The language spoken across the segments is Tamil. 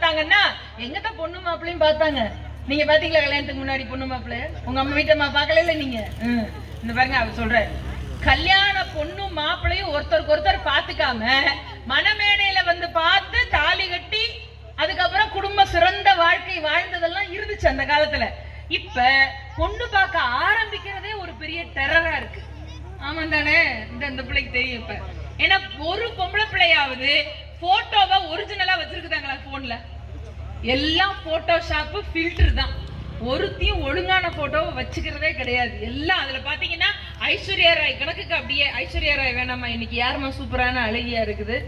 பார்த்தாங்கன்னா எங்கத்த பொண்ணு மாப்பிள்ளையும் பார்த்தாங்க. நீங்க பாத்தீங்களா கல்யாணத்துக்கு முன்னாடி பொண்ணு மாப்பிள்ளை? உங்க அம்மா வீட்டம்மா பார்க்கல இல்ல நீங்க? இந்த பாருங்க அவர் சொல்ற, கல்யாண பொண்ணும் மாப்பிள்ளையும் ஒருத்தருக்கு ஒருத்தர் பாத்துக்காம மணமேடையில வந்து பார்த்து தாலி கட்டி அதுக்கப்புறம் குடும்ப சிறந்த வாழ்க்கை வாழ்ந்ததெல்லாம் இருந்துச்சு அந்த காலத்துல. இப்ப பொண்ணு பார்க்க ஆரம்பிக்கிறதே ஒரு பெரிய டெரரா இருக்கு. ஆமா தானே? இந்த பிள்ளைக்கு தெரியும். இப்ப ஏன்னா ஒரு பொம்பளை பிள்ளையாவது போட்டோவை ஒரிஜினலா வச்சிருக்குதாங்களா போன்ல? எல்லாம் போட்டோஷாப் ஃபில்டர் தான். ஒருத்தையும் ஒழுங்கான போட்டோவை வச்சுக்கிறதே கிடையாது. எல்லாம் அதுல பாத்தீங்கன்னா ஐஸ்வர்யா ராய் கணக்குக்கு அப்படியே. ஐஸ்வர்யா ராய் வேணாமா? இன்னைக்கு யாருமா சூப்பரான அழகியா இருக்குது?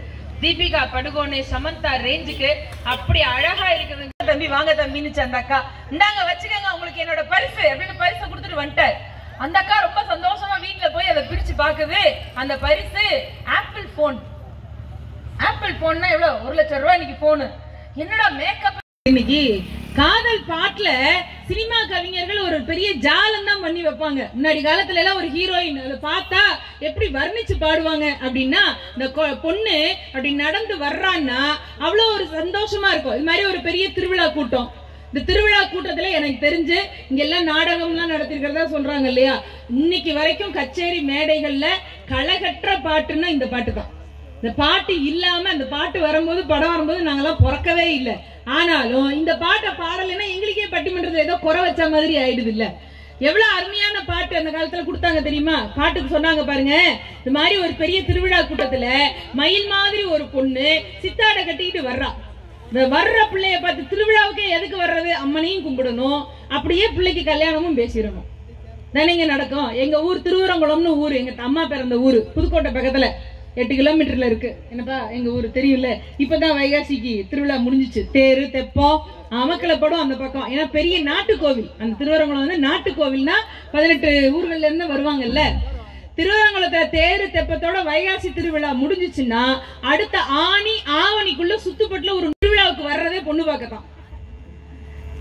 தீபிகா படுகோனே சமந்தா ரேஞ்சுக்கு அப்படி அழகா இருக்குது. தம்பி வாங்க தம்பின்னு அந்த அக்கா, இந்தாங்க வச்சுக்கோங்க உங்களுக்கு என்னோட பரிசு அப்படின்னு பரிசை கொடுத்துட்டு வந்துட்டார். அந்த அக்கா ரொம்ப சந்தோஷமா வீட்டுல போய் அதை பிரிச்சு பாக்குது. அந்த பரிசு ஆப்பிள் போன். ஆப்பிள் போன்னா எவ்வளவு? 1 லட்சம் ரூபாய் இன்னைக்கு போனு. என்னடா மேக்கப்! இன்னைக்கு காதல் பாட்டுல சினிமா கவிஞர்கள் ஒரு பெரிய ஜாலம் தான் பண்ணி வைப்பாங்க. முன்னாடி காலத்துல எல்லாம் ஒரு ஹீரோயின் பார்த்தா எப்படி வர்ணிச்சு பாடுவாங்க அப்படின்னா, இந்த பொண்ணு அப்படி நடந்து வர்றான்னா அவ்வளவு ஒரு சந்தோஷமா இருக்கும். இது மாதிரி ஒரு பெரிய திருவிழா கூட்டம். இந்த திருவிழா கூட்டத்துல எனக்கு தெரிஞ்சு இங்க எல்லாம் நாடகம் எல்லாம் நடத்திருக்கிறதா சொல்றாங்க இல்லையா? இன்னைக்கு வரைக்கும் கச்சேரி மேடைகள்ல களகற்ற பாட்டுன்னா இந்த பாட்டு தான். இந்த பாட்டு இல்லாம அந்த பாட்டு வரும்போது படம் வரும்போது நாங்கெல்லாம் பிறக்கவே இல்லை. ஆனாலும் இந்த பாட்டை பாடலைன்னா எங்களுக்கே பட்டிமன்றத்துல ஏதோ குறை வச்ச மாதிரி ஆயிடுது இல்ல? எவ்வளவு அருமையான பாட்டு அந்த காலத்துல கொடுத்தாங்க தெரியுமா? பாட்டுக்கு சொன்னாங்க பாருங்க, இந்த மாதிரி ஒரு பெரிய திருவிழா கூட்டத்துல மயில் மாதிரி ஒரு பொண்ணு சித்தாடை கட்டிக்கிட்டு வர்றா. வர்ற பிள்ளைய பார்த்து திருவிழாவுக்கே எதுக்கு வர்றது? அம்மனையும் கும்பிடணும், அப்படியே பிள்ளைக்கு கல்யாணமும் பேசிடணும் தானேங்க நடக்கும். எங்க ஊர் திருவரங்குளம்னு ஊரு, எங்க அம்மா பிறந்த ஊரு புதுக்கோட்டை பக்கத்துல 8 கிலோமீட்டர்ல இருக்கு. என்னப்பா எங்க ஊரு தெரியும்ல? இப்பதான் வைகாசிக்கு திருவிழா முடிஞ்சிச்சு. தேரு தெப்பம் அமக்கலப்படும் அந்த பக்கம். ஏன்னா பெரிய நாட்டு கோவில் அந்த திருவரங்குளம் வந்து. நாட்டு கோவில்னா 18 ஊர்கள்ல இருந்து வருவாங்கல்ல. திருவரங்குளத்துல தேரு தெப்பத்தோட வைகாசி திருவிழா முடிஞ்சிச்சுன்னா அடுத்த ஆனி ஆவணிக்குள்ள சுத்துப்பட்டுல ஒரு திருவிழாவுக்கு வர்றதே பொண்ணு பார்க்கத்தான்,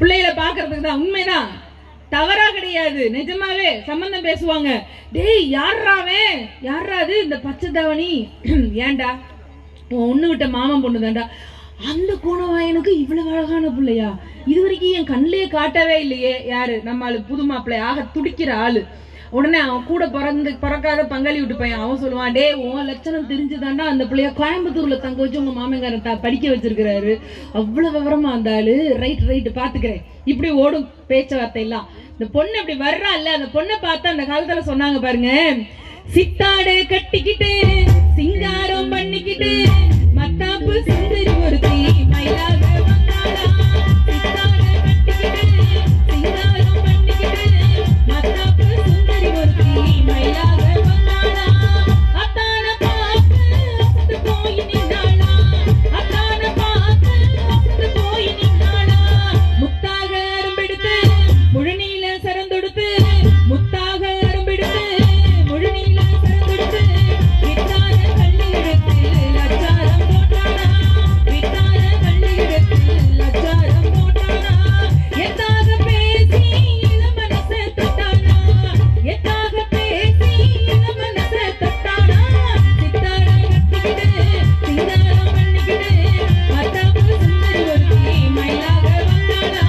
பிள்ளைகளை பாக்குறதுக்கு தான். உண்மைதான், தவறா கிடையாது. நிஜமாவே சம்பந்தம் பேசுவாங்க. டேய் யாராவே யாராது இந்த பச்சை தவணி? ஏண்டா ஒண்ணு விட்ட மாமன் பொண்ணு தாண்டா. அந்த கோணவாயனுக்கு இவ்வளவு அழகான பிள்ளையா? இது வரைக்கும் என் கண்ணிலேயே காட்டவே இல்லையே. யாரு? நம்ம ஆளு புது மாப்பிள்ளை ஆக துடிக்கிற ஆளு. உடனே அவன் கூட பிறக்காத பங்காளி விட்டு பையன் அவன் சொல்லுவான், டே உன் லட்சணம் தெரிஞ்சுதாண்டா அந்த பிள்ளைய கோயம்புத்தூர்ல தங்க வச்சு உங்க மாமங்காரன் படிக்க வச்சிருக்கிறாரு. அவ்வளவு விவரமா அந்த ஆளு. ரைட் பாத்துக்கிறேன். இப்படி ஓடும் பேச்சுவார்த்தை எல்லாம். இந்த பொண்ணு அப்படி வர்றா இல்ல, அந்த பொண்ணை பார்த்தா அந்த காலத்துல சொன்னாங்க பாருங்க, சித்தாடை கட்டிக்கிட்டு சிங்காரம் பண்ணிக்கிட்டு மத்தாப்பு சுந்தரி ஒருத்தி மயிலாக வந்தாளா. சித்தாடை கட்டிக்கிட்டு சிங்காரம் பண்ணிக்கிட்டு மத்தாப்பு சுந்தரி ஒருத்தி மயிலாக வந்தாளா. அத்தான பார்த்து போய் நின்னாளா. அத்தான பார்த்து போய் நின்னாளா. முத்தாக அரும்பெடுத்து முழுநீல சரந்தொடுத்து முத்தாக அரும்பெடுத்து முழுநீல சரந்தொடுத்து வித்தான கள்ளி எடுத்து லச்சாரம் போட்டானா. வித்தான கள்ளி எடுத்து லச்சாரம் போட்டானா. எத்தாக பேசி இளமனச தொட்டானா. எத்தாக பேசி இளமனச தொட்டானா. சித்தாட கட்டிக்கிட்டு சிங்காரம் பண்ணிக்கிட்டு மத்தாப்பு சுந்தரி ஒருத்தி மயிலாக வந்தாளா.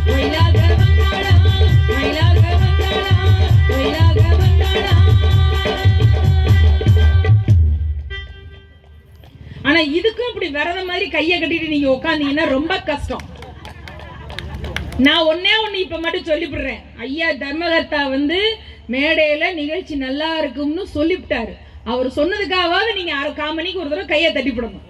மயிலாக வந்தாளா. மயிலாக வந்தாளா. மயிலாக வந்தாளா. ஆனா இதுக்கும் இப்படி வரத மாதிரி கைய கட்டிட்டு நீங்க உட்காந்தீங்கன்னா ரொம்ப கஷ்டம். நான் ஒன்னே ஒண்ணு இப்ப மட்டும் சொல்லிவிடுறேன். ஐயா தர்மகர்த்தா வந்து மேடையில நிகழ்ச்சி நல்லா இருக்கும்னு சொல்லிவிட்டாரு. அவர் சொன்னதுக்காவது நீங்க 1/4 மணிக்கு ஒரு தடவை கைய தட்டிவிடணும்.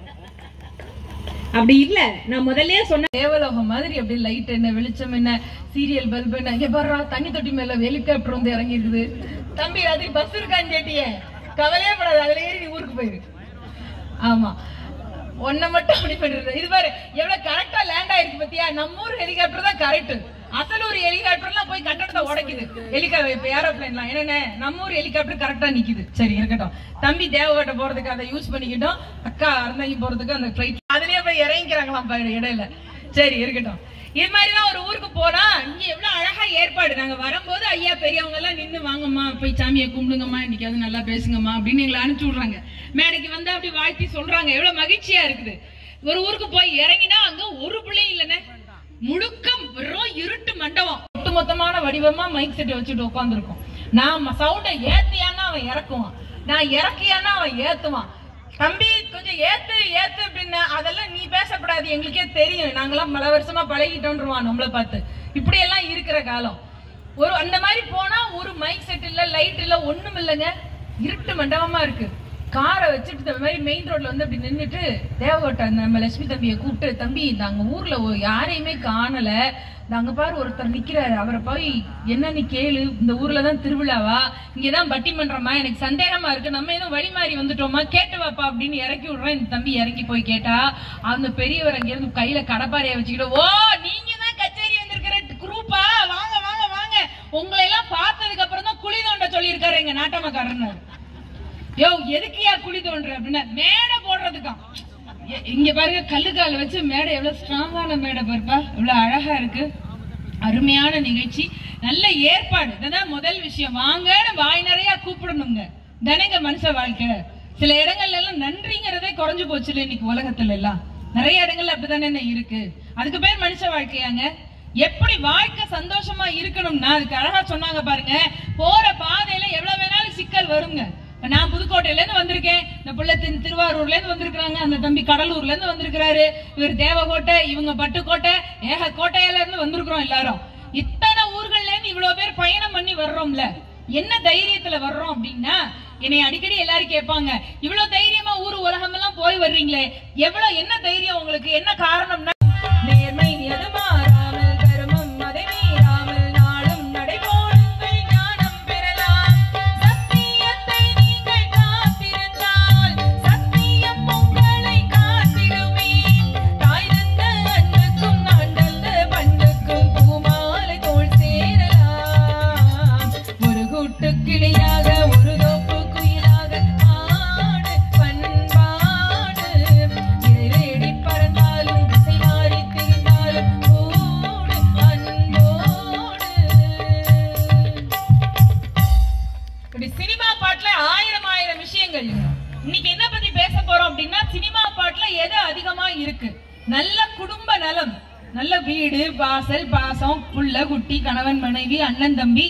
அப்படி இல்ல, நான் முதல்ல சொன்ன தேவலோகம் மாதிரி அப்படி லைட் என்ன வெளிச்சம் என்ன சீரியல் பல்பு என்ன. இங்க பாரு தண்ணி தொட்டி மேல ஹெலிகாப்டர் வந்து இறங்கி இருக்குது. தம்பி ராத்திரி பஸ் இருக்கான்னு கேட்டியே, கவலையே படாது, அதுல ஏறி நீ ஊருக்கு போயிரு. ஆமா, ஒன்ன மட்டும் அப்படி பண்ணிடுறது. இது பாரு எவ்வளவு கரெக்டா லேண்ட் ஆயிருக்கு பத்தியா? நம்ம ஊர் ஹெலிகாப்டர் தான் கரெக்ட். அசல் ஒரு ஹெலிகாப்டர்லாம் போய் கட்டடத்தை உடைக்குது. இப்ப ஏரோப்ளைன்லாம் என்னென்ன நம்ம ஊர் ஹெலிகாப்டர் கரெக்டா நிக்குது. சரி இருக்கட்டும். தம்பி தேவகோட்டை போறதுக்கு அதை யூஸ் பண்ணிக்கிட்டோம். அக்கா அறந்தாங்கி போறதுக்கு அந்த பிளைட் அதுலயே போய் இறங்கிக்கிறாங்களாம் பாரு இடையில. சரி இருக்கட்டும். இது மாதிரிதான் ஒரு ஊருக்கு போனா இங்க எவ்வளவு அழகா ஏற்பாடு. நாங்க வரும்போது ஐயா பெரியவங்க எல்லாம் நின்று வாங்கம்மா போய் சாமியை கும்பிடுங்கம்மா, இன்னைக்கு அது நல்லா பேசுங்கம்மா அப்படின்னு எங்களை அனுப்பிச்சு விடுறாங்க. மேடைக்கு வந்து அப்படி வாழ்த்தி சொல்றாங்க. எவ்வளவு மகிழ்ச்சியா இருக்குது. ஒரு ஊருக்கு போய் இறங்கினா அங்க ஒரு பிள்ளை இல்லைன்னு முழுக்க வெறும் இருட்டு மண்டபம், ஒட்டுமொத்தமான வடிவமா மைக் செட் வச்சுட்டு உட்காந்துருக்கோம். நான் சவுண்ட ஏத்தியானா அவன் இறக்குவான், நான் இறக்கியானா அவன் ஏத்துவான். தம்பி கொஞ்சம் ஏத்து ஏத்து அப்படின்னு, அதெல்லாம் நீ பேசக்கூடாது, எங்களுக்கே தெரியும், நாங்கெல்லாம் பல வருஷமா பழகிட்டோன்றுவான் நம்மளை பார்த்து. இப்படி எல்லாம் இருக்கிற காலம். ஒரு அந்த மாதிரி போனா ஒரு மைக் செட் இல்ல, லைட் இல்ல, ஒண்ணும் இல்லைங்க, இருட்டு மண்டபமா இருக்கு. காரை வச்சுட்டு இந்த மாதிரி மெயின் ரோட்ல வந்து அப்படி நின்றுட்டு தேவகோட்டை நம்ம லட்சுமி தம்பியை கூப்பிட்டு, தம்பி நாங்க ஊர்ல யாரையுமே காணல, அங்க பாரு ஒருத்தர் நிக்கிறாரு, அவரை போய் என்ன நீ கேளு, இந்த ஊர்லதான் திருவிழாவா, இங்கதான் பட்டிமன்றமா, எனக்கு சந்தேகமா இருக்கு, நம்ம எதுவும் வழி மாறி வந்துட்டோமா, கேட்டு வாப்பா அப்படின்னு இறக்கி விடுறேன். இந்த தம்பி இறங்கி போய் கேட்டா அந்த பெரியவர் அங்க இருந்து கையில கடப்பாறைய வச்சுக்கிட்டு, ஓ நீங்க தான் கச்சேரி வந்திருக்கிற குரூப்பா, வாங்க வாங்க வாங்க, உங்களை எல்லாம் பார்த்ததுக்கு அப்புறம் தான் குழி தோண்ட சொல்லியிருக்காரு எங்க நாட்டமக்காரன்னு. யோ எதுக்குயா குழி தோன்ற அப்படின்னா, மேடை போடுறதுக்காம். இங்க பாருங்க, கல்லுக்கால வச்சு மேடை எவ்வளவு ஸ்ட்ராங்கான மேடை பாருப்பா, எவ்வளவு அழகா இருக்கு. அருமையான நிகழ்ச்சி, நல்ல ஏற்பாடு. இதுதான் முதல் விஷயம். வாங்க வாய் நிறைய கூப்பிடணுங்க, தானேங்க மனுஷ வாழ்க்கை. சில இடங்கள்ல எல்லாம் நன்றிங்கிறதே குறைஞ்சு போச்சுல இன்னைக்கு உலகத்துல எல்லாம், நிறைய இடங்கள்ல அப்படித்தானே இருக்கு. அதுக்கு பேர் மனுஷ வாழ்க்கையாங்க. எப்படி வாழ்க்கை சந்தோஷமா இருக்கணும்னா அதுக்கு அழகா சொன்னாங்க பாருங்க. போற பாதையில எவ்வளவு வேணாலும் சிக்கல் வருங்க. நான் புதுக்கோட்டையில இருந்து வந்திருக்கேன், இந்த புள்ள திருவாரூர்ல இருந்து வந்திருக்காங்க, அந்த தம்பி கடலூர்ல இருந்து வந்திருக்கிறாரு, இவர் தேவகோட்டை, இவங்க பட்டுக்கோட்டை, ஏக கோட்டையில இருந்து வந்திருக்கிறோம் எல்லாரும். இத்தனை ஊர்கள்ல இருந்து இவ்வளவு பேர் பயணம் பண்ணி வர்றோம்ல, என்ன தைரியத்துல வர்றோம் அப்படின்னா, என்னை அடிக்கடி எல்லாரும் கேட்பாங்க, இவ்வளவு தைரியமா ஊரு உலகம் எல்லாம் போய் வர்றீங்களே, எவ்வளவு என்ன தைரியம் உங்களுக்கு, என்ன காரணம்னா, நேர்மை எதுமாறாமல் தர்மம் அதை மீறாமல் நாளும் நடைபோடுங்கள் ஞானம் பெறலாம். சத்தியத்தை நீங்கள் காத்திருந்தால் சத்தியம் உங்களை காத்திடுமே. தாய் தந்த அன்புக்கும் நான் தந்த பண்புக்கும் பூமாலை தோள் சேரலாம். ஒரு கூட்டு கிளியாக ஒரு தோப்பு குயிலாக ஆடு பண்பாடு, இறைவேடி பறந்தாலும் திசை மாறி திரிந்தாலும் கூடு அன்போடு. இப்படி சினிமா பாட்டுல ஆயிரம் ஆயிரம் விஷயங்கள். இன்னைக்கு என்ன பத்தி பேச போறோம் அப்படின்னா, சினிமா பாட்டுல எது அதிகமா இருக்கு, நல்ல குடும்ப நலம், நல்ல வீடு வாசல் பாசம் புள்ள குட்டி கணவன் மனைவி அண்ணன் தம்பி,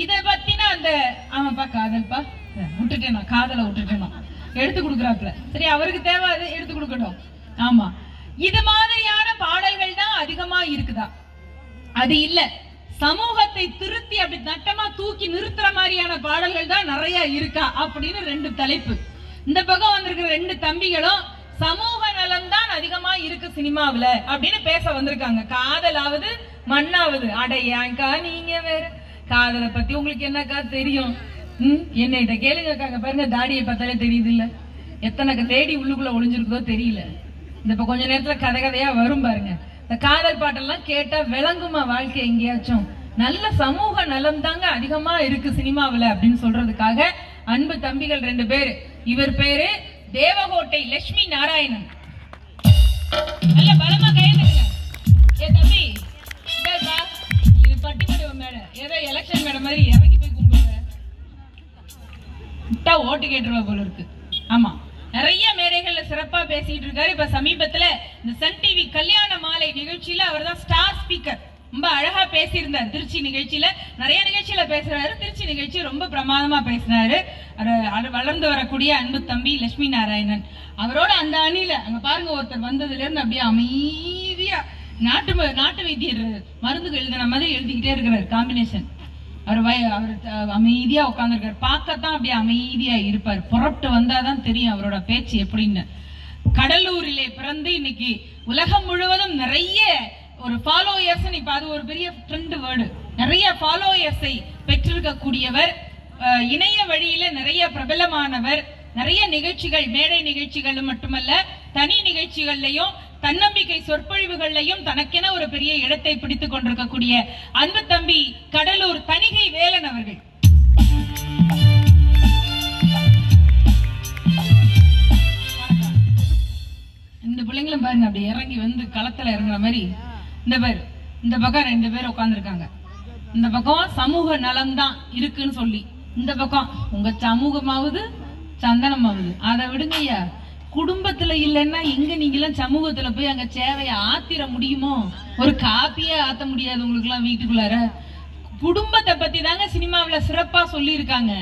இத பத்தின அந்த ஆமாப்பா காதல்பா விட்டுட்டேன், நான் காதலை விட்டுட்டேன், எடுத்து கொடுக்குறாப்புல, சரி அவருக்கு தேவை அது எடுத்து கொடுக்கட்டும். ஆமா, இது மாதிரியான பாடல்கள் தான் அதிகமா இருக்குதா? அது இல்ல, சமூகத்தை திருத்தி அப்படி நட்டமா தூக்கி நிறுத்துற மாதிரியான பாடல்கள் தான் நிறைய இருக்கா அப்படின்னு ரெண்டு தலைப்பு. இந்த பக்கம் வந்திருக்கிற ரெண்டு தம்பிகளும் சமூக நலம் தான் அதிகமா இருக்கு சினிமாவுல அப்படின்னு பேச வந்திருக்காங்க. காதலாவது மண்ணாவது, அடையாங்கா நீங்க வேற, காதலை பத்தி உங்களுக்கு என்னக்கா தெரியும், என்னைட்ட கேளுங்க பாருங்க, தாடியை பார்த்தாலே தெரியுது இல்ல, எத்தனை தேடி உள்ளுக்குள்ள ஒளிஞ்சிருக்கோ தெரியல. இந்த இப்ப கொஞ்ச நேரத்துல கதை கதையா வரும் பாருங்க. இந்த காதல் பாட்டெல்லாம் கேட்டா விளங்குமா வாழ்க்கை எங்கேயாச்சும்? நல்ல சமூக நலம் தாங்க அதிகமா இருக்கு சினிமாவுல அப்படின்னு சொல்றதுக்காக அன்பு தம்பிகள் ரெண்டு பேரு. இவர் பேரு தேவகோட்டை லட்சுமி நாராயணன். நல்ல பலமா கையெழுத்துங்க. ஏ தம்பி, இது பட்டிமன்ற மேடை, ஏதோ எலெக்ஷன் மேடை மாதிரி இறங்கி போய் கும்பிடுற ஓட்டு கேட்டுருவா போல இருக்கு. ஆமா, நிறைய மேடைகள்ல சிறப்பா பேசிட்டு இருக்காரு. இப்ப சமீபத்துல இந்த சன் டிவி கல்யாண மாலை நிகழ்ச்சியில அவர் தான் ஸ்டார் ஸ்பீக்கர், ரொம்ப அழகா பேசியிருந்தார். திருச்சி நிகழ்ச்சியில நிறைய நிகழ்ச்சியில பேசுறாரு, திருச்சி நிகழ்ச்சி ரொம்ப பிரமாதமா பேசினாரு. வளர்ந்து வரக்கூடிய அன்பு தம்பி லட்சுமி நாராயணன் அவரோட அந்த அணியில அங்க பாருங்க, ஒருத்தர் வந்ததுல இருந்து அப்படியே அமைதியா நாட்டு வைத்தியர் மருந்து எழுதின மாதிரி எழுதிக்கிட்டே இருக்கிறார். காம்பினேஷன் அவர் அமைதியா உட்கார்ந்துருக்காரு. பார்க்கத்தான் அப்படியே அமைதியா இருப்பார். புறப்பட்டு வந்தாதான் தெரியும் அவரோட பேச்சு எப்படின்னு. கடலூரிலே பிறந்து இன்னைக்கு உலகம் முழுவதும் நிறைய ஒரு ஃபாலோயர்ஸ், இப்ப அது ஒரு பெரிய ட்ரெண்ட் வேர்டு, நிறைய ஃபாலோயர்ஸை பெற்றிருக்க கூடியவர், இணைய வழியில நிறைய பிரபலமானவர், நிறைய நிகழ்ச்சிகள், மேடை நிகழ்ச்சிகளும் மட்டுமல்ல தனி நிகழ்ச்சிகள்லையும் தன்னம்பிக்கை சொற்பொழிவுகள்லையும் தனக்கென ஒரு பெரிய இடத்தை பிடித்துக் கொண்டிருக்கக்கூடிய அன்பு தம்பி கடலூர் தணிகை வேலன் அவர்கள். இந்த பிள்ளைங்களும் பாருங்க அப்படி இறங்கி வந்து களத்துல இறங்குற மாதிரி. இந்த பக்கம் ரெண்டு பேர் உட்கார்ந்துருக்காங்க. இந்த பக்கம் சமூக நலம் தான் இருக்குன்னு சொல்லி, இந்த பக்கம் உங்க சமூகமாவது சந்தனமாவது, அதை விடுங்க ஐயா, குடும்பத்துல இல்லைன்னா எங்க நீங்க எல்லாம் சமூகத்துல போய் அங்க சேவையை ஆத்திர முடியுமோ? ஒரு காப்பியே ஆத்த முடியாது உங்களுக்கு எல்லாம் வீட்டுக்குள்ளார. குடும்பத்தை பத்தி தாங்க சினிமாவில சிறப்பா சொல்லி இருக்காங்க.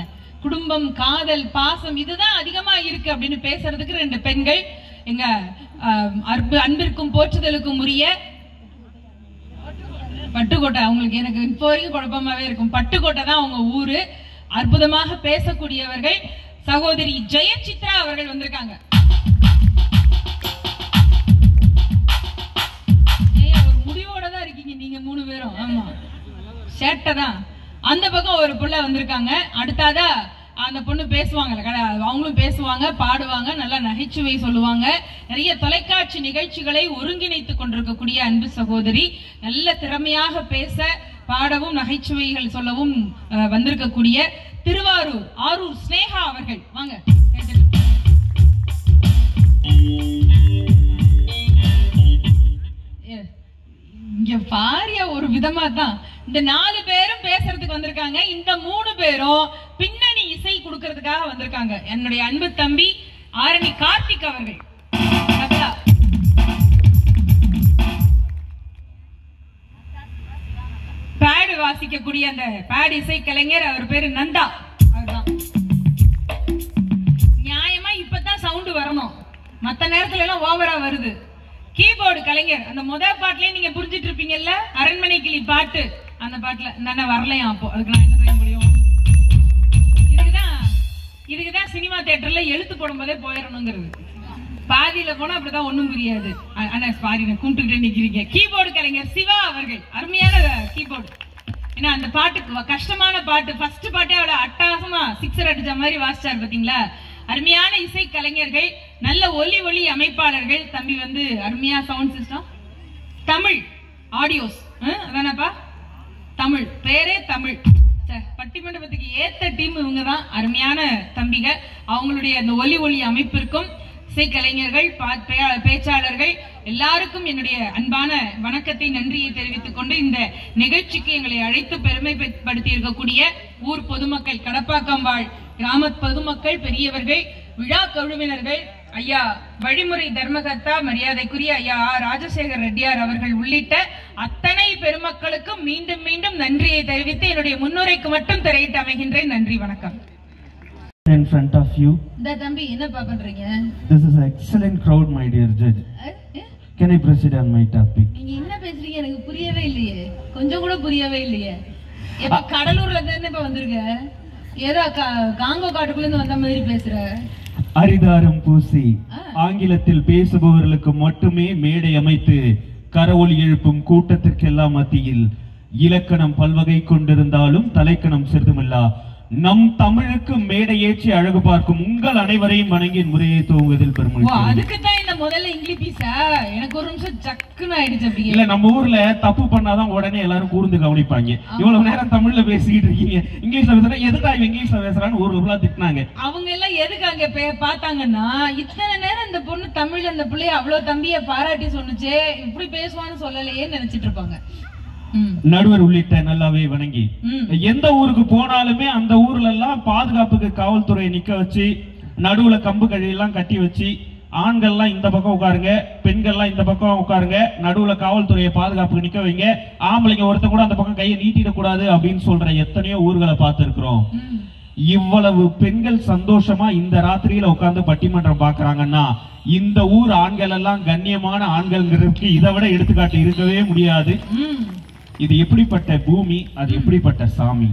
குடும்பம், காதல், பாசம் இதுதான் அதிகமா இருக்கு அப்படின்னு பேசுறதுக்கு 2 பெண்கள் எங்க அன்பிற்கும் போற்றுதலுக்கும் உரிய பட்டுக்கோட்டை. அவங்களுக்கு எனக்கு இப்போ வரைக்கும் குழப்பமாவே இருக்கும். பட்டுக்கோட்டை தான் அவங்க ஊரு. அற்புதமாக பேசக்கூடியவர்கள் சகோதரி ஜெயசித்ரா அவர்கள் வந்திருக்காங்க. ஒரு முடிவோட தான் இருக்கீங்க நீங்க 3 பேரும். ஆமா, சேட்டை தான். அந்த பக்கம் ஒரு புள்ள வந்திருக்காங்க. அடுத்தாதா அந்த பொண்ணு பேசுவாங்க, அவங்களும் பேசுவாங்க, பாடுவாங்க, நல்லா நகைச்சுவை சொல்லுவாங்க. நிறைய தொலைக்காட்சி நிகழ்ச்சிகளை ஒருங்கிணைத்துக் கொண்டிருக்கக்கூடிய அன்பு சகோதரி, நல்ல திறமையாக பேச, பாடவும், நகைச்சுவைகள் சொல்லவும் வந்திருக்கக்கூடிய திருவாரூர் ஆரூர் ஸ்னேகா அவர்கள். வாங்க. இங்க பாரிய ஒரு விதமா தான் இந்த 4 பேரும் பேசுறதுக்கு வந்திருக்காங்க. இந்த 3 பேரும் பின்னணி இசை கொடுக்கறதுக்காக வந்திருக்காங்க. என்னுடைய அன்பு தம்பி ஆரணி கார்த்திக் அவர்கள். பேடு வாசிக்கக்கூடிய அந்த பேடு இசை கலைஞர், அவர் பேரு நந்தா. அவர்தான் நியாயமா இப்பதான் சவுண்ட் வரணும், மத்த நேரத்துல எல்லாம் ஓவரா வருது. கீபோர்டு கலைஞர், அந்த முதல் பாட்டுலயே நீங்க புரிஞ்சிட்டு இருப்பீங்கல்ல, அரண்மனை கிளி பாட்டு, அந்த பாட்டுல என்ன வரலையா? அப்போ அதுக்கு நான் என்ன செய்ய முடியும்? இதுக்குதான் சினிமா தியேட்டர்ல எழுத்து போடும் போதே போயிடணுங்கிறது. பாதியில போனா அப்படிதான் ஒண்ணும் புரியாது. ஆனா சாரி, நான் கும்பிட்டுக்கிட்டே நிக்கிறீங்க. கீபோர்டு கலைஞர் சிவா அவர்கள், அருமையான கீபோர்டு. ஏன்னா அந்த பாட்டு கஷ்டமான பாட்டு, ஃபர்ஸ்ட் பாட்டே அவளை அட்டகாசமா 6 அடிச்ச மாதிரி வாசிச்சார் பாத்தீங்களா? அருமையான இசை கலைஞர்கள், நல்ல ஒலி அமைப்பாளர்கள். தம்பி வந்து அருமையா சவுண்ட் சிஸ்டம், தமிழ் ஆடியோஸ், அதானப்பா தமிழ், பேரே தமிழ். பட்டிமண்டபத்துக்கு ஏத்த டீம் இவங்க தான். அருமையான தம்பிக. அவங்களுடைய அந்த ஒலி அமைப்பிற்கும் இசைக்கலைஞர்கள், பேச்சாளர்கள் எல்லாருக்கும் என்னுடைய அன்பான வணக்கத்தை, நன்றியை தெரிவித்துக் கொண்டு இந்த நிகழ்ச்சிக்கு எங்களை அழைத்து பெருமைப்படுத்தி இருக்கக்கூடிய ஊர் பொதுமக்கள், கடப்பாக்கம் வாழ் கிராம பொதுமக்கள், பெரியவர்கள், விழா குழுவினர்கள், ஐயா வழிமுறை தர்மகர்த்தா மரியாதைக்குரிய ஐயா ராஜசேகர் ரெட்டியார் அவர்கள் உள்ளிட்ட அத்தனை பெருமக்களுக்கும் மீண்டும் மீண்டும் நன்றியை தெரிவித்து என்னுடைய முன்னுரைக்கு மட்டும் திரையிட்டு அமைகின்றேன். நன்றி, வணக்கம். In front of you. இந்த தம்பி என்னப்பா பண்றீங்க? This is an excellent crowd, my dear judge. Can I proceed on my topic? நீங்க என்ன பேசுறீங்க எனக்கு புரியவே இல்லையே, கொஞ்சம் கூட புரியவே இல்லையே. இப்ப கடலூர்ல இருந்து இப்ப வந்திருக்க, ஏதோ காங்கோ காட்டுக்குள்ள இருந்து வந்த மாதிரி பேசுற. அரிதாரம் பூசி ஆங்கிலத்தில் பேசுபவர்களுக்கு மட்டுமே மேடை அமைத்து கரவொலி எழுப்பும் கூட்டத்திற்கெல்லாம் மத்தியில் இலக்கணம் பல்வகை கொண்டிருந்தாலும் தலைக்கணம் சிறிதுமில்லா நம் தமிழுக்கு மேடை ஏற்றி அழகு பார்க்கும் உங்கள் அனைவரையும் வணங்கி முறையை துவங்குவதில் பெருமை. அதுக்கு தான் இந்த முதல்ல இங்கிலீஷா எனக்கு ஒரு நிமிஷம் சக்குன்னு ஆயிடுச்சு. அப்படி இல்ல, நம்ம ஊர்ல தப்பு பண்ணாதான் உடனே எல்லாரும் கூர்ந்து கவனிப்பாங்க. இவ்வளவு நேரம் தமிழ்ல பேசிக்கிட்டு இருக்கீங்க, இங்கிலீஷ்ல பேசுறா, எதுக்கா இங்கிலீஷ்ல பேசுறான்னு ஊர்ல திட்டினாங்க. அவங்க எல்லாம் எதுக்கு அங்க பார்த்தாங்கன்னா, இத்தனை நேரம் இந்த பொண்ணு தமிழ், அந்த பிள்ளைய அவ்வளவு தம்பிய பாராட்டி சொன்னுச்சு, இப்படி பேசுவான்னு சொல்லலையேன்னு நினைச்சிட்டு இருப்பாங்க. நடுவர் உள்ளிட்ட நல்லாவே வணங்கி, எந்த ஊருக்கு போனாலுமே அந்த ஊர்ல எல்லாம் பாதுகாப்புக்கு காவல்துறையை நிக்க வச்சு, நடுவுல கம்பு கழியெல்லாம் கட்டி வச்சு, ஆண்கள்லாம் இந்த பக்கம் உட்காருங்க, பெண்கள்லாம் இந்த பக்கம் உட்காருங்க, நடுவுல காவல்துறையை பாதுகாப்புக்கு நிக்க வைங்க, ஆம்பளைங்க ஒருத்த கூட அந்த பக்கம் கையை நீட்டிடக்கூடாது அப்படின்னு சொல்ற எத்தனையோ ஊர்களை பார்த்திருக்கிறோம். இவ்வளவு பெண்கள் சந்தோஷமா இந்த ராத்திரியில உட்கார்ந்து பட்டிமன்றம் பாக்குறாங்கன்னா, இந்த ஊர் ஆண்கள் எல்லாம் கண்ணியமான ஆண்கள்ங்கிறதுக்கு இதை விட எடுத்துக்காட்டு இருக்கவே முடியாது. இது எப்படிப்பட்ட பூமி, அது எப்படிப்பட்ட சாமி?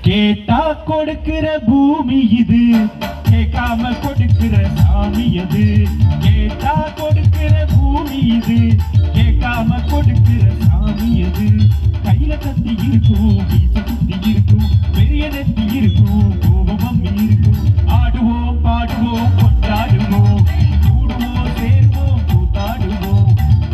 கேட்டா கொடுக்கிற பூமி இது, கேட்காம கொடுக்கிற சாமி அது. கேட்டா கொடுக்கிற பூமி இது, கேட்காம கொடுக்கிற சாமி அது. கையில கத்தி இருக்கும், வீச குத்தி இருக்கும், பெரிய நெத்தி இருக்கும், கோபம் இருக்கும். ஆடுவோம் பாடுவோம் கொண்டாடுவோம், கூடுவோம் சேர்வோம் கூத்தாடுவோம்.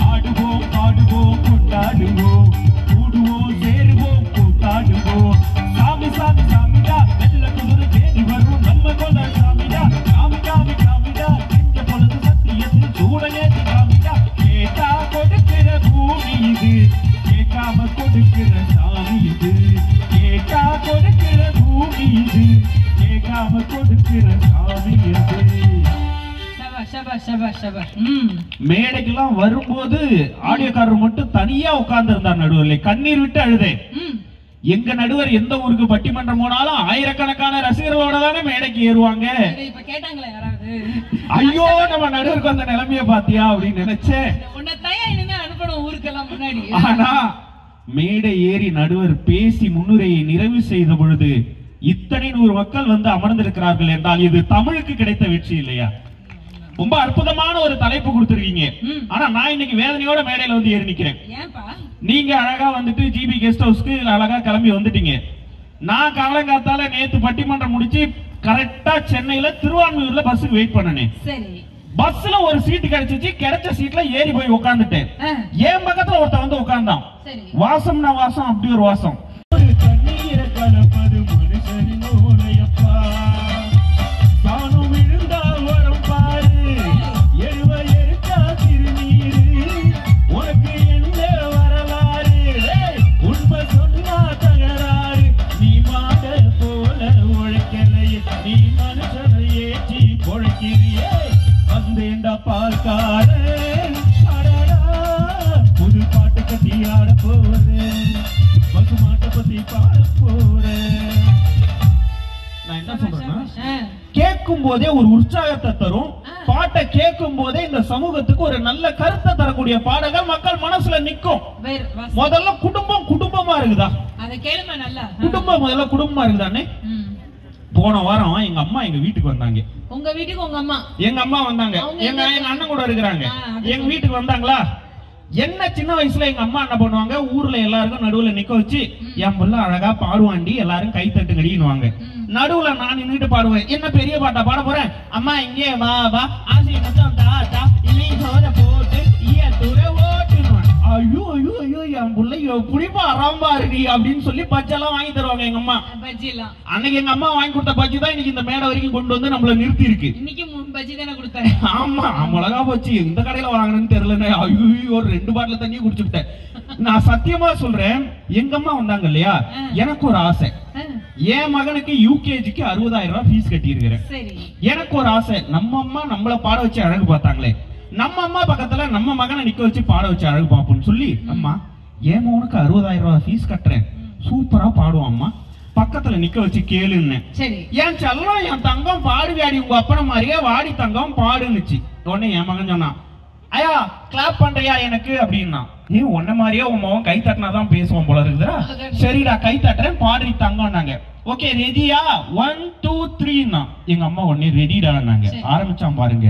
ஆடுவோம் பாடுவோம் கொண்டாடுவோம், கூடுவோம் சேருவோம் கூத்தாடுவோம். சாமி சாமி சாமிடா, வெள்ள குதிரை தேடி வரும் நம்ம கொண்ட சாமிடா. சாமி சாமி சாமிடா, எங்க பொழுது சத்தியத்தில் சூடனேற்று சாமிடா. கேட்டா கொடுக்கிற பூமி இது, கேட்காம கொடுக்கிற சாமி இது. கேட்டா கொடுக்கிற பூமி இது, கேட்காம கொடுக்கிற சாமி இது. மேடைக்கெல்லாம் வரும்போது ஆடியோக்காரர் மட்டும் தனியா உட்கார்ந்து இருந்தார் நடுவர்ல, கண்ணீர் விட்டு அழுதேன். எங்க நடுவர் எந்த ஊருக்கு பட்டிமன்றம் போனாலும் ஆயிரக்கணக்கான ரசிகர்களோட தானே மேடைக்கு ஏறுவாங்க. ஐயோ நம்ம நடுவருக்கு அந்த நிலைமைய பாத்தியா அப்படின்னு நினைச்சேன். ஆனா மேடை ஏறி நடுவர் பேசி முன்னுரையை நிறைவு செய்த பொழுது இத்தனை 100 மக்கள் வந்து அமர்ந்திருக்கிறார்கள் என்றால் இது தமிழுக்கு கிடைத்த வெற்றி இல்லையா? ரொம்ப அற்புதமான ஒரு தலைப்பு கொடுத்திருக்கீங்க. ஆனா நான் இன்னைக்கு வேதனையோட மேடையில வந்து ஏறி நிக்கிறேன். நீங்க அழகா வந்துட்டு ஜிபி கெஸ்ட் ஹவுஸ்க்கு அழகா கிளம்பி வந்துட்டீங்க. நான் காலங்காத்தால நேத்து பட்டிமன்றம் முடிச்சு கரெக்டா சென்னையில திருவான்மையூர்ல பஸ்ஸுக்கு வெயிட் பண்ணனேன். பஸ்ல ஒரு சீட்டு கிடைச்சிச்சு. கிடைச்ச சீட்ல ஏறி போய் உட்கார்ந்துட்டேன். என் பக்கத்துல ஒருத்த வந்து உட்கார்ந்தான். வாசம்னா வாசம், அப்படி ஒரு வாசம். புது பாட்டு கட்டி ஆட போறேன், பசு மாட்டை பத்தி பாட போறேன். நான் என்ன சொல்றேன்னா, கேட்கும் போதே ஒரு உற்சாகத்தை தரும் பாட்டை, கேட்கும் போதே இந்த சமூகத்துக்கு ஒரு நல்ல கருத்தை தரக்கூடிய பாடல்கள் மக்கள் மனசுல நிக்கும். முதல்ல குடும்பமா இருக்குதா? குடும்பம் முதல்ல குடும்பமா இருக்குதானே? போன வாரம் எங்க அம்மா எங்க வீட்டுக்கு வந்தாங்க. உங்க வீட்டுக்கு உங்க அம்மா? எங்க அம்மா வந்தாங்க. எங்க அண்ணன் கூட இருக்கிறாங்க. எங்க வீட்டுக்கு வந்தாங்களா? என்ன சின்ன வயசுல எங்க அம்மா என்ன பண்ணுவாங்க, ஊர்ல எல்லாருக்கும் நடுவுல நிக்க வச்சு என் புள்ள அழகா பாடுவாண்டி எல்லாரும் கை தட்டு கடினுவாங்க. நடுவுல நான் நின்னுட்டு பாடுவேன். என்ன பெரிய பாட்டா பாட போறேன்? அம்மா இங்கே வா வா ஆசி மச்சான் தாத்தா இனி சோத போட்டு ஈயத்துற ஓட்டுனுவான். ஐயோ ஐயோ ஐயோ என் புள்ள புடிப்பா அரம்பா இருக்கு அப்படின்னு சொல்லி பச்செல்லாம் வாங்கி தருவாங்க எங்க அம்மா. அன்னைக்கு எங்க அம்மா வாங்கி கொடுத்த பஜ்ஜி தான் இன்னைக்கு இந்த மேடை வரைக்கும் கொண்டு வந்து நம்மள நிறுத்தி இருக்கு. இன்னைக்கு பஜ்ஜி தானே கொடுத்தாங்க. ஆமா, மிளகா பஜ்ஜி எந்த கடையில வாங்கினு தெரியல. ஐயோ ஒரு 2 பாட்டில் தண்ணி குடிச்சுட்டேன். நான் சத்தியமா சொல்றேன், எங்க அம்மா வந்தாங்க இல்லையா, எனக்கு ஒரு ஆசை. என் மகனுக்கு யூகேஜிக்கு 60,000 ரூபாய் ஃபீஸ் கட்டி இருக்கிறேன். எனக்கு ஒரு ஆசை, நம்ம அம்மா நம்மள பாட வச்சு அழகு பார்த்தாங்களே, நம்ம அம்மா பக்கத்துல நம்ம மகனை நிக்க வச்சு பாட வச்சு அழகு பார்ப்போம்னு சொல்லி, அம்மா என் மகனுக்கு 60,000 ரூபாய் ஃபீஸ் கட்டுறேன், சூப்பரா பாடுவான் அம்மா, பக்கத்துல நிக்க வச்சு கேளுன்னு. என் செல்லம் என் தங்கம் பாடுவியாடி, உங்க அப்பன மாதிரியே வாடி தங்கம் பாடுன்னுச்சு. உடனே என் மகன் சொன்னான், ஐயா கிளாப் பண்றியா எனக்கு அப்படின்னா. நீ உன்ன மாதிரியே உன் மகன் கை தட்டினாதான் பேசுவான் போல இருக்குதா? சரிடா கை தட்டுறேன் பாடுறி தங்கம்னாங்க. ஓகே ரெடியா 1 2 3ன்னா எங்க அம்மா உடனே ரெடிடான்னாங்க. ஆரம்பிச்சான் பாருங்க,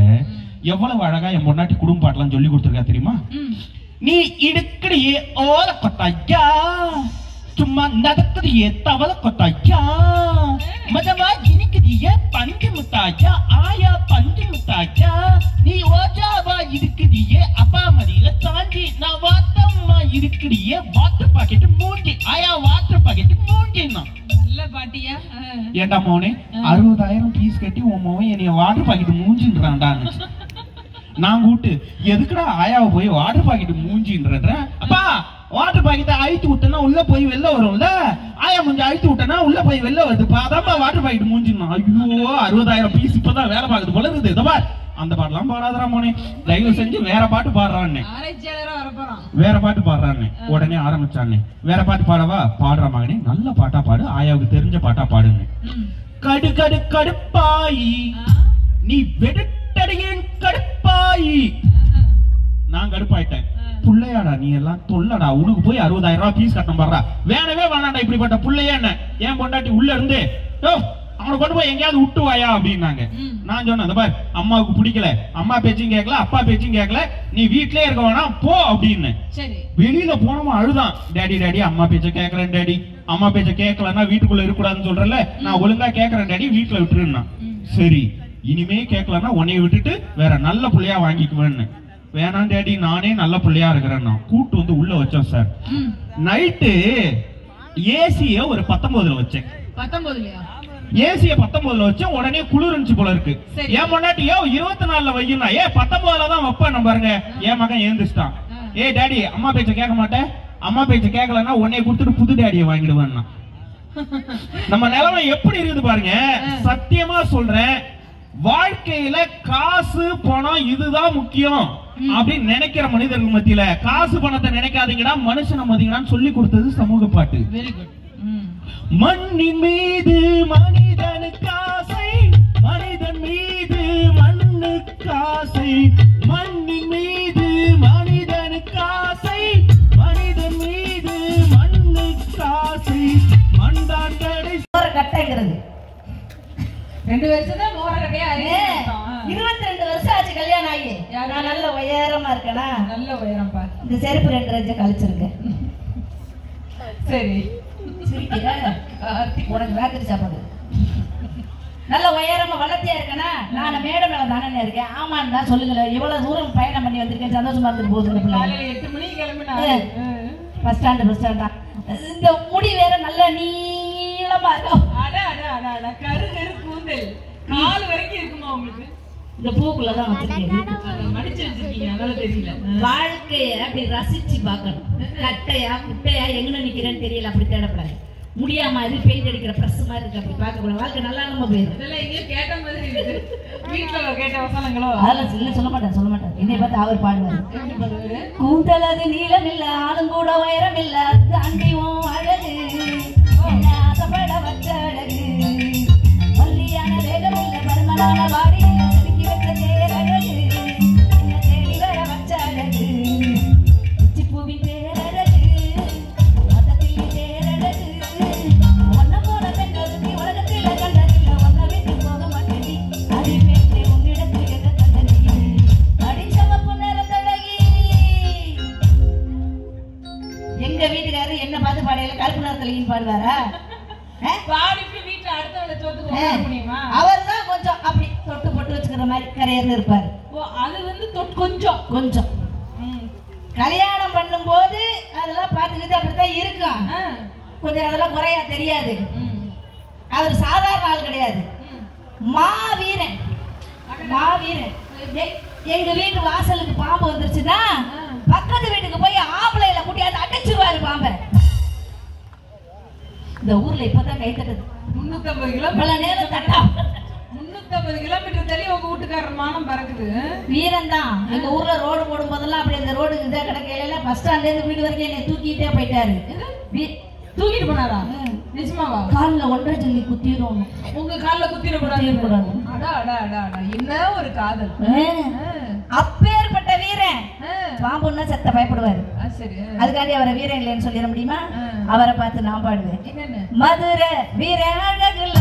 எவ்வளவு அழகா என் பொண்டாட்டி குடும்ப பாட்டெல்லாம் சொல்லி கொடுத்துருக்கா தெரியுமா? நீ இடுக்கடியே ஓல கொட்டாயா, சும்மா நடக்குதியே தவள கொட்டாயா, மதமா இனிக்குதியே பஞ்சு முத்தாயா, ஆயா பஞ்சு முத்தாயா, நீ ஓஜாவா இருக்குதியே அப்பா மடியில தாண்டி, நான் வாத்தம்மா இருக்குதியே வாட்டர் பாக்கெட் மூஞ்சி, ஆயா வாட்டர் பாக்கெட் மூஞ்சின்னா. நல்ல பாட்டியா? ஏண்டா மோனே 60,000 ஃபீஸ் கட்டி உன் மோன் என்னைய வாட்டர் பாக்கெட் மூஞ்சின்றான்டான்னு. நான் கூட்டு எதுக்குடா ஆயாவை போய் வாட்டர் பாக்கெட் மூஞ்சின்ற? அப்பா வாட்டர் பாக்கெட்டை அழித்து விட்டனா உள்ள போய் வெளில வரும்ல, ஆயா மூஞ்சி அழித்து விட்டனா உள்ள போய் வெளில வருதுப்பா, அதான்ப்பா வாட்டர் பாக்கெட் மூஞ்சின்னா. ஐயோ 60,000 ஃபீஸ் இப்பதான் வேலை பார்க்குது போல இருக்குது. இதோ பார், அந்த பாட்டெல்லாம் பாடாதரா மோனே, தயவு செஞ்சு வேற பாட்டு பாடுறான்னு. வேற பாட்டு பாடுறான்னு உடனே ஆரம்பிச்சானே, வேற பாட்டு பாடவா? பாடுற மகனே நல்ல பாட்டா பாடு, ஆயாவுக்கு தெரிஞ்ச பாட்டா பாடுன்னு. கடு கடு கடுப்பாயி நீ வெடுட்டடியின் கடுப்பாயி. நான் கடுப்பாயிட்டேன். புள்ளையாடா நீ எல்லாம் தொல்லடா, உனக்கு போய் 60,000 ரூபாய் ஃபீஸ் கட்டணும் பாடுறா, வேணவே வேணாண்டா இப்படிப்பட்ட புள்ளையா என்ன. ஏன் பொண்டாட்டி உள்ள இருந்து அவனை கொண்டு போய் எங்கேயாவது விட்டு வாயா அப்படின்னாங்க. நான் சொன்னேன், பாரு அம்மாவுக்கு பிடிக்கல, அம்மா பேச்சும் கேட்கல அப்பா பேச்சும் கேட்கல, நீ வீட்லயே இருக்க வேணாம் போ அப்படின்னு. வெளியில போனோமா அழுதான், டேடி டேடி அம்மா பேச்ச கேட்கறேன் டேடி, அம்மா பேச்ச கேட்கலன்னா வீட்டுக்குள்ள இருக்கக்கூடாதுன்னு சொல்றல, நான் ஒழுங்கா கேட்கறேன் டேடி, வீட்டுல விட்டுருன்னா. சரி இனிமே கேட்கலன்னா உன்னைய விட்டுட்டு வேற நல்ல பிள்ளையா வாங்கிக்குவேன்னு. வேணாம் டேடி நானே நல்ல பிள்ளையா இருக்கிறேன்னா கூட்டு வந்து உள்ள வச்சோம் சார். நைட்டு ஏசிய ஒரு 19ல வச்சேன். 19லயா? ஏசிய 19ல வச்சேன். உடனே குளிர்ந்துச்சு போல இருக்கு. ஏன் முன்னாடி 24ல வையுனா, 19ல தான் வைப்பான் பாருங்க. என் மகன் ஏந்திச்சிட்டான். டேடி அம்மா பேச்ச கேட்க மாட்டேன், அம்மா பேச்ச கேட்கலன்னா உன்னைய கொடுத்துட்டு புது டேடியை வாங்கிடுவேன்னா. நம்ம நிலைமை எப்படி இருக்குது பாருங்க. சத்தியமா சொல்றேன், வாழ்க்கையில காசு பணம் இதுதான் முக்கியம் அப்படின்னு நினைக்கிற மனிதர்கள் மத்தியில காசு பணத்தை நினைக்காதீங்கடா, மனுஷனை மதிங்கடான்னு சொல்லி கொடுத்தது சமூக பாட்டு. Very good. மண்ணின் மீது மனிதனுக்கு ஆசை, மனிதன் மீது மண்ணுக்கு ஆசை, மண்ணின் மீது மனிதனுக்கு ஆசை, மனிதன் மீது மண்ணுக்கு ஆசை, மண்டான் கடை கட்டைங்கிறது 2 வருஷம் தான் மோர கட்டையா 22 வருஷம் ஆச்சு கல்யாணம் ஆகி. நான் நல்ல உயரமா இருக்கேனா? நல்ல உயரம் பா. இந்த செருப்பு 2 ரஜ கழிச்சிருக்கேன். சரி உனக்கு ராத்திரி சாப்பாடு. நல்ல உயரமா வளர்த்தியா இருக்கேனா? நான் மேடை மேல தானே இருக்கேன். ஆமான்னு தான் சொல்லுங்களேன். எவ்வளவு தூரம் பயணம் பண்ணி வந்திருக்கேன், சந்தோஷமா இருந்துட்டு போகுது. காலையில 8 மணிக்கு கிளம்பினா பஸ் ஸ்டாண்டா. இந்த முடி வேற நல்ல நீளமா இருக்கும். கரு கரு கூந்தல் கால் வரைக்கும் இருக்குமா உங்களுக்கு? இந்த பூக்குள்ளதான் வச்சிருக்கேன். மடிச்சு வச்சிருக்கீங்க, அதனால தெரியல. வாழ்க்கைய அப்படி ரசிச்சு பார்க்கணும். கட்டையா குட்டையா எங்க நிக்கிறேன்னு தெரியல, அப்படி தேடப்படாது. முடியாம அது பெயிண்ட் அடிக்கிற பிரஸ் மாதிரி இருக்கு, அப்படி பார்க்க கூடாது. வாழ்க்கை நல்லா நம்ம போயிடும். இதெல்லாம் எங்கேயோ கேட்ட மாதிரி இருக்கு. வீட்டுல கேட்ட வசனங்களோ? அதெல்லாம் இல்ல, சொல்ல மாட்டேன். என்னை பார்த்து அவர் பாடுவாரு. கூந்தல் அது நீளம் இல்ல, ஆளும் கூட உயரம் இல்ல, தாண்டியும் அழகு ஆசைப்பட வச்ச அழகு, வள்ளியான வேகம் இல்ல, பருமனான வாடி செதுக்கி வச்ச தேரழகு, என்ன தேடி வர வச்ச அழகு, உச்சிப்பூவின் பேரழகு, மதத்தில் தேரழகு, ஒன்ன போல பெண்ணொருத்தி உலகத்தில கண்டதில்ல, ஒன்ன விட்டு போக மாட்டேன், அது பெண்ணே உன்னிடத்தில் எங்க கண்டனி, அடிச்சவப்பு நிறத்தழகி. எங்க வீட்டுக்காரரு என்ன பார்த்து பாடையில கருப்பு நிறத்தழகின்னு பாடுவாரா? பாடிட்டு வீட்டுல அடுத்தவளை சோத்துக்கு முடியுமா? அவர் தான் கொஞ்சம் அப்படி தொட்டு போட்டு வச்சுக்கிற மாதிரி கரையர்னு இருப்பாரு. அது வந்து கொஞ்சம் கொஞ்சம் கல்யாணம் பண்ணும் போது அதெல்லாம் பார்த்துக்கிட்டு அப்படித்தான் இருக்கும். கொஞ்சம் அதெல்லாம் குறையா தெரியாது. அவர் சாதாரண ஆள் கிடையாது, மாவீரன். எங்க வீட்டு வாசலுக்கு பாம்பு வந்துருச்சுன்னா பக்கத்து வீட்டுக்கு போய் ஆம்பளையில கூட்டியாந்து அடைச்சிருவாரு பாம்பை. இந்த ஊர்ல இப்பதான் கை தட்டது. 350 கிலோமீட்டர் நேரம் தட்டா 350 கிலோமீட்டர் தள்ளி உங்க வீட்டுக்காரர் மானம் பறக்குது. வீரன் தான். எங்க ஊர்ல ரோடு போடும் போதெல்லாம் அப்படி அந்த ரோடு இதை கிடக்கையில பஸ் ஸ்டாண்ட்ல இருந்து வீடு வரைக்கும் என்னை தூக்கிட்டே போயிட்டாரு. தூக்கிட்டு போனாரா? நிஜமாவா? கால்ல 1.5 ஜல்லி குத்திரும். உங்க கால்ல குத்திடக்கூடாது. என்ன ஒரு காதல். அப்பேற்பட்ட வீரன் பாம்புன்னா செத்த பயப்படுவாரு. சரி, அதுக்காண்டி அவரை வீரன் இல்லைன்னு சொல்லிட முடியுமா? அவரை பார்த்து நான் பாடுவேன். என்னன்னு? மதுரை வீரன் அழகுல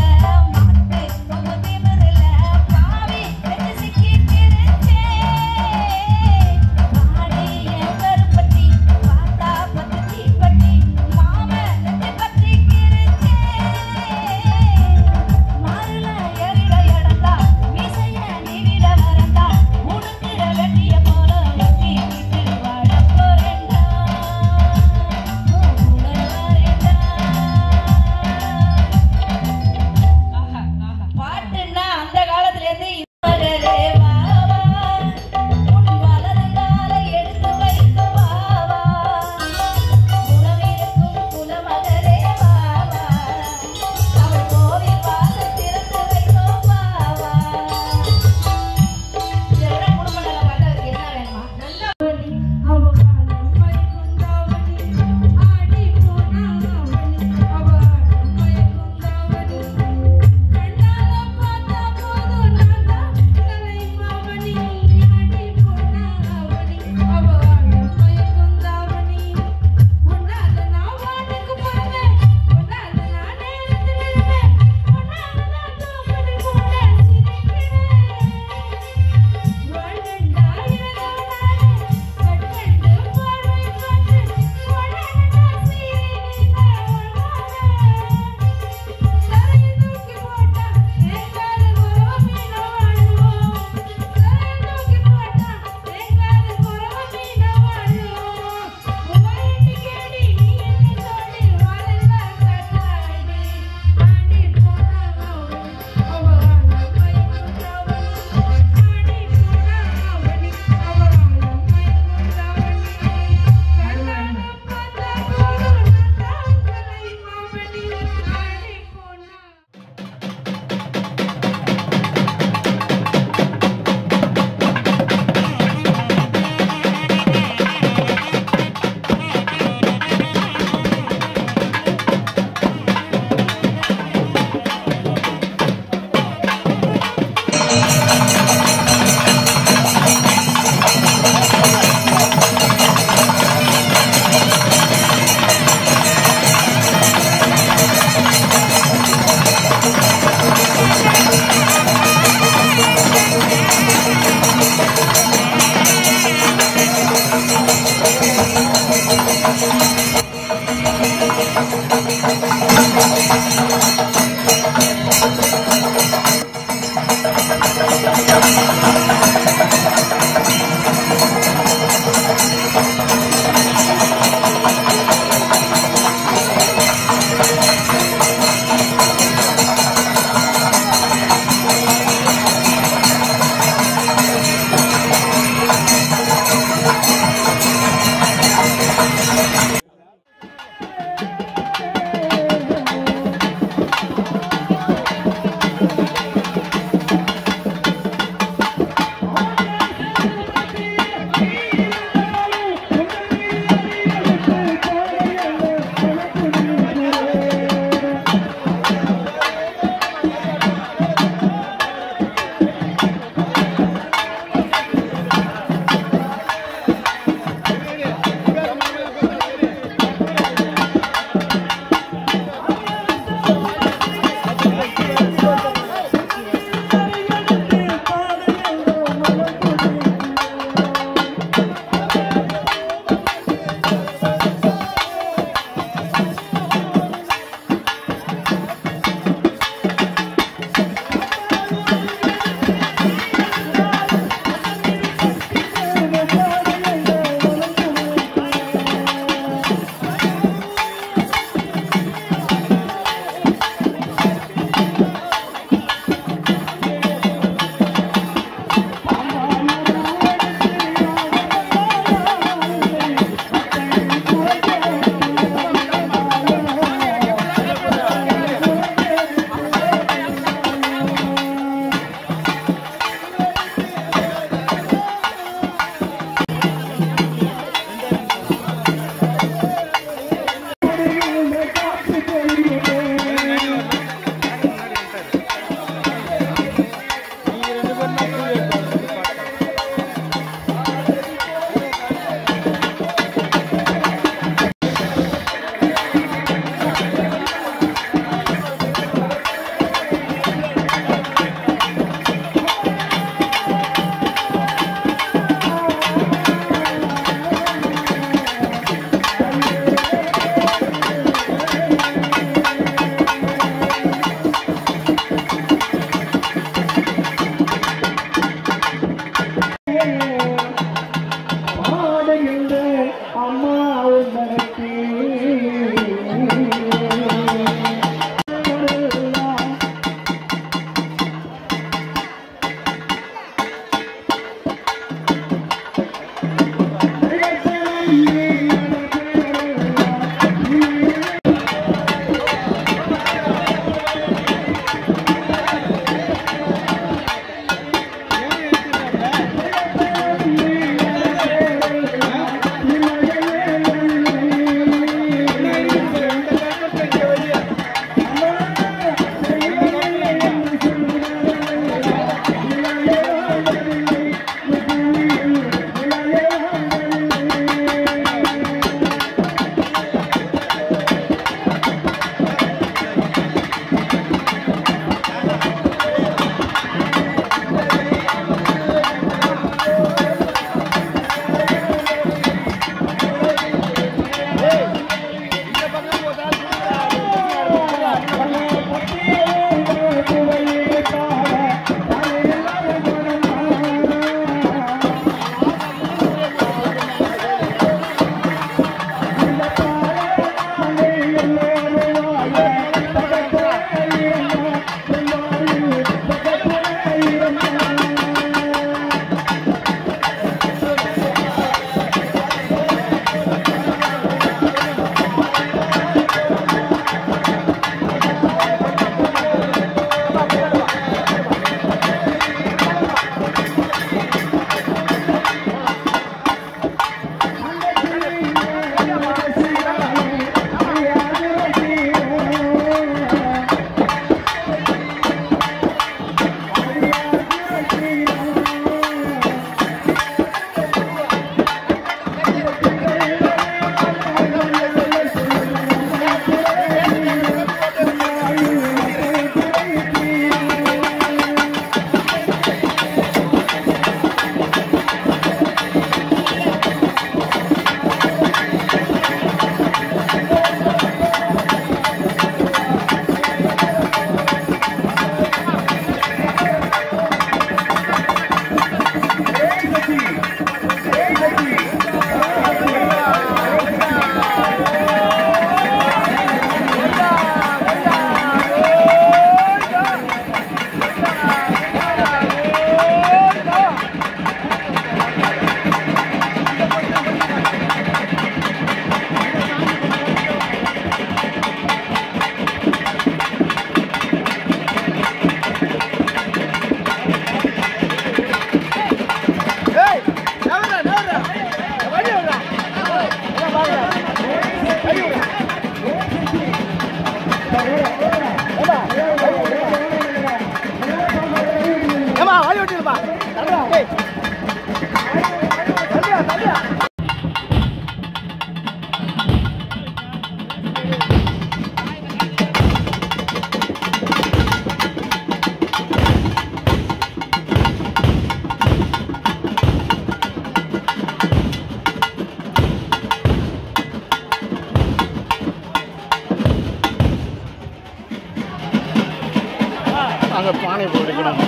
அங்கே பானை போட்டுக்கணும்.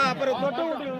அப்புறம்